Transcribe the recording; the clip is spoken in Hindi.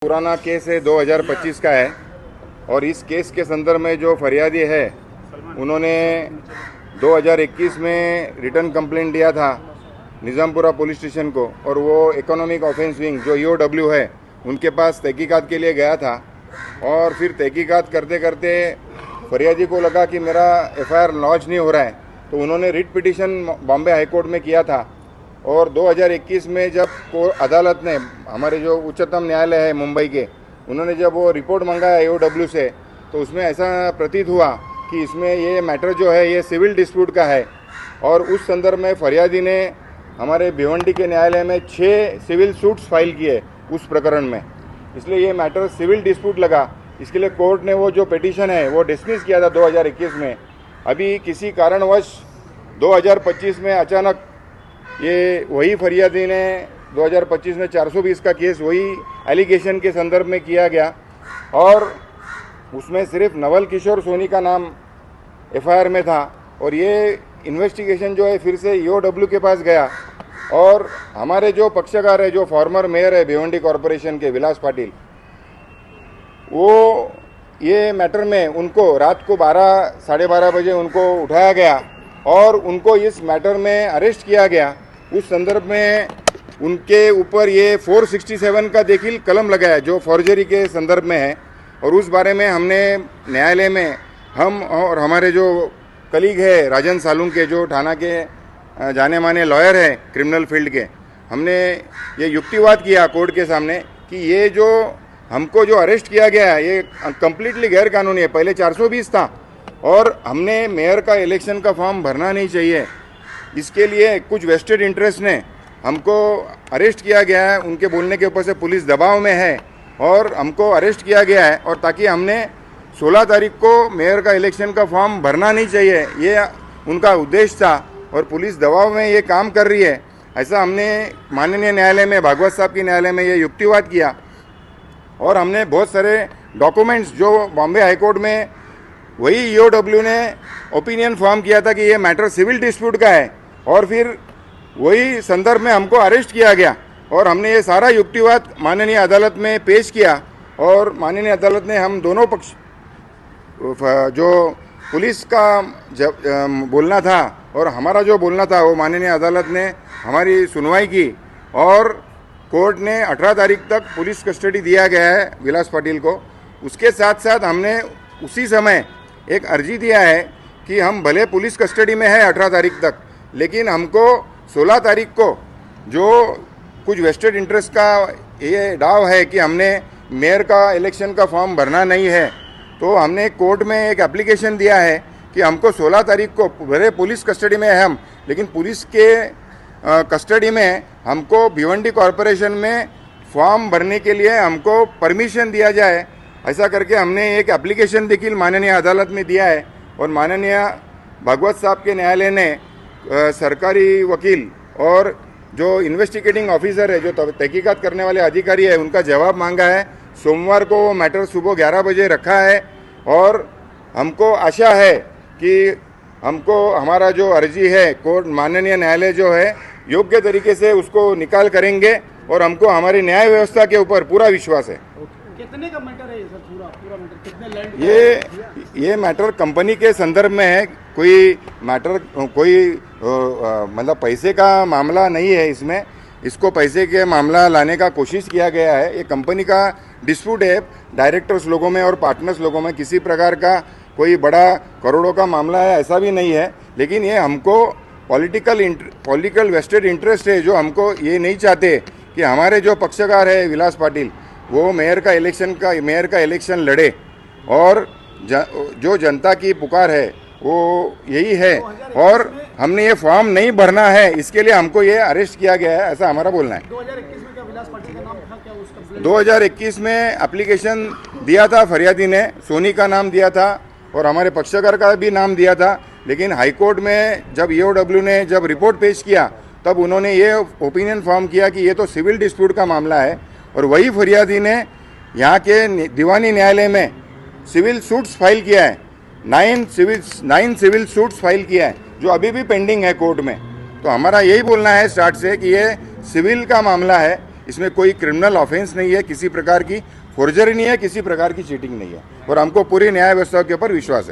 पुराना केस है 2025 का है और इस केस के संदर्भ में जो फरियादी है उन्होंने 2021 में रिटर्न कंप्लेंट दिया था निज़ामपुरा पुलिस स्टेशन को और वो इकोनॉमिक ऑफेंस विंग जो ईओडब्ल्यू है उनके पास तहकीकात के लिए गया था। और फिर तहकीकात करते करते फरियादी को लगा कि मेरा एफआईआर लॉन्च नहीं हो रहा है, तो उन्होंने writ petition Bombay high court में किया था। और 2021 में जब अदालत ने, हमारे जो उच्चतम न्यायालय है मुंबई के, उन्होंने जब वो रिपोर्ट मंगाया ईओडब्ल्यू से, तो उसमें ऐसा प्रतीत हुआ कि इसमें ये मैटर जो है ये सिविल डिस्प्यूट का है। और उस संदर्भ में फरियादी ने हमारे भिवंडी के न्यायालय में 6 सिविल सूट्स फाइल किए उस प्रकरण में, इसलिए ये मैटर सिविल डिस्प्यूट लगा। इसके लिए कोर्ट ने वो जो पिटीशन है वो डिसमिस किया था 2021 में। अभी किसी कारणवश 2025 में अचानक ये वही फरियादी ने 2025 में 420 का केस वही एलिगेशन के संदर्भ में किया गया और उसमें सिर्फ नवल किशोर सोनी का नाम एफआईआर में था। और ये इन्वेस्टिगेशन जो है फिर से ईओडब्ल्यू के पास गया और हमारे जो पक्षकार है, जो फॉर्मर मेयर है भिवंडी कॉरपोरेशन के विलास पाटिल, वो ये मैटर में उनको रात को 12 साढ़े 12 बजे उनको उठाया गया और उनको इस मैटर में अरेस्ट किया गया। उस संदर्भ में उनके ऊपर ये 467 का देखिल कलम लगाया जो फॉर्जरी के संदर्भ में है। और उस बारे में हमने न्यायालय में, हम और हमारे जो कलीग है राजन सालून के, जो थाना के जाने माने लॉयर है क्रिमिनल फील्ड के, हमने ये युक्तिवाद किया कोर्ट के सामने कि ये जो हमको जो अरेस्ट किया गया है ये कम्प्लीटली गैर कानूनी है। पहले 420 था और हमने मेयर का इलेक्शन का फॉर्म भरना नहीं चाहिए, इसके लिए कुछ वेस्टेड इंटरेस्ट ने हमको अरेस्ट किया गया है। उनके बोलने के ऊपर से पुलिस दबाव में है और हमको अरेस्ट किया गया है। और ताकि हमने 16 तारीख को मेयर का इलेक्शन का फॉर्म भरना नहीं चाहिए, ये उनका उद्देश्य था और पुलिस दबाव में ये काम कर रही है, ऐसा हमने माननीय न्यायालय में, भागवत साहब की न्यायालय में ये युक्तिवाद किया। और हमने बहुत सारे डॉक्यूमेंट्स जो बॉम्बे हाईकोर्ट में वही ईओडब्ल्यू ने ओपिनियन फॉर्म किया था कि ये मैटर सिविल डिस्प्यूट का है, और फिर वही संदर्भ में हमको अरेस्ट किया गया और हमने ये सारा युक्तिवाद माननीय अदालत में पेश किया। और माननीय अदालत ने हम दोनों पक्ष, जो पुलिस का बोलना था और हमारा जो बोलना था, वो माननीय अदालत ने हमारी सुनवाई की और कोर्ट ने 18 तारीख तक पुलिस कस्टडी दिया गया है विलास पाटिल को। उसके साथ साथ हमने उसी समय एक अर्जी दिया है कि हम भले पुलिस कस्टडी में है 18 तारीख तक, लेकिन हमको 16 तारीख को जो कुछ वेस्टेड इंटरेस्ट का ये दाव है कि हमने मेयर का इलेक्शन का फॉर्म भरना नहीं है, तो हमने कोर्ट में एक एप्लीकेशन दिया है कि हमको 16 तारीख को, भले पुलिस कस्टडी में है हम, लेकिन पुलिस के कस्टडी में हमको भिवंडी कॉरपोरेशन में फॉर्म भरने के लिए हमको परमिशन दिया जाए। ऐसा करके हमने एक एप्लीकेशन देखिल माननीय अदालत में दिया है और माननीय भागवत साहब के न्यायालय ने सरकारी वकील और जो इन्वेस्टिगेटिंग ऑफिसर है, जो तहकीकात करने वाले अधिकारी है, उनका जवाब मांगा है। सोमवार को वो मैटर सुबह 11 बजे रखा है और हमको आशा है कि हमको हमारा जो अर्जी है कोर्ट, माननीय न्यायालय जो है योग्य तरीके से उसको निकाल करेंगे और हमको हमारी न्याय व्यवस्था के ऊपर पूरा विश्वास है। कितने का मैटर है ये सर? पूरा मैटर कितने लैंड? ये मैटर कंपनी के संदर्भ में है, कोई मैटर कोई मतलब पैसे का मामला नहीं है इसमें। इसको पैसे के मामला लाने का कोशिश किया गया है। ये कंपनी का डिस्प्यूट है डायरेक्टर्स लोगों में और पार्टनर्स लोगों में, किसी प्रकार का कोई बड़ा करोड़ों का मामला है ऐसा भी नहीं है। लेकिन ये हमको पॉलिटिकल वेस्टेड इंटरेस्ट है, जो हमको ये नहीं चाहते कि हमारे जो पक्षकार है विलास पाटिल वो मेयर का इलेक्शन लड़े। और जो जनता की पुकार है वो यही है और हमने ये फॉर्म नहीं भरना है, इसके लिए हमको ये अरेस्ट किया गया है, ऐसा हमारा बोलना है। 2021 में क्या विलास पाटिल का नाम था क्या उस कंप्लेंट? 2021 में एप्लीकेशन दिया था फरियादी ने, सोनी का नाम दिया था और हमारे पक्षकार का भी नाम दिया था। लेकिन हाईकोर्ट में जब ईओडब्ल्यू ने जब रिपोर्ट पेश किया तब उन्होंने ये ओपिनियन फॉर्म किया कि ये तो सिविल डिस्प्यूट का मामला है। और वही फरियादी ने यहाँ के दीवानी न्यायालय में सिविल सूट्स फाइल किया है, 9 सिविल सूट्स फाइल किया है, जो अभी भी पेंडिंग है कोर्ट में। तो हमारा यही बोलना है स्टार्ट से कि ये सिविल का मामला है, इसमें कोई क्रिमिनल ऑफेंस नहीं है, किसी प्रकार की फोर्जरी नहीं है, किसी प्रकार की चीटिंग नहीं है और हमको पूरी न्याय व्यवस्था के ऊपर विश्वास है।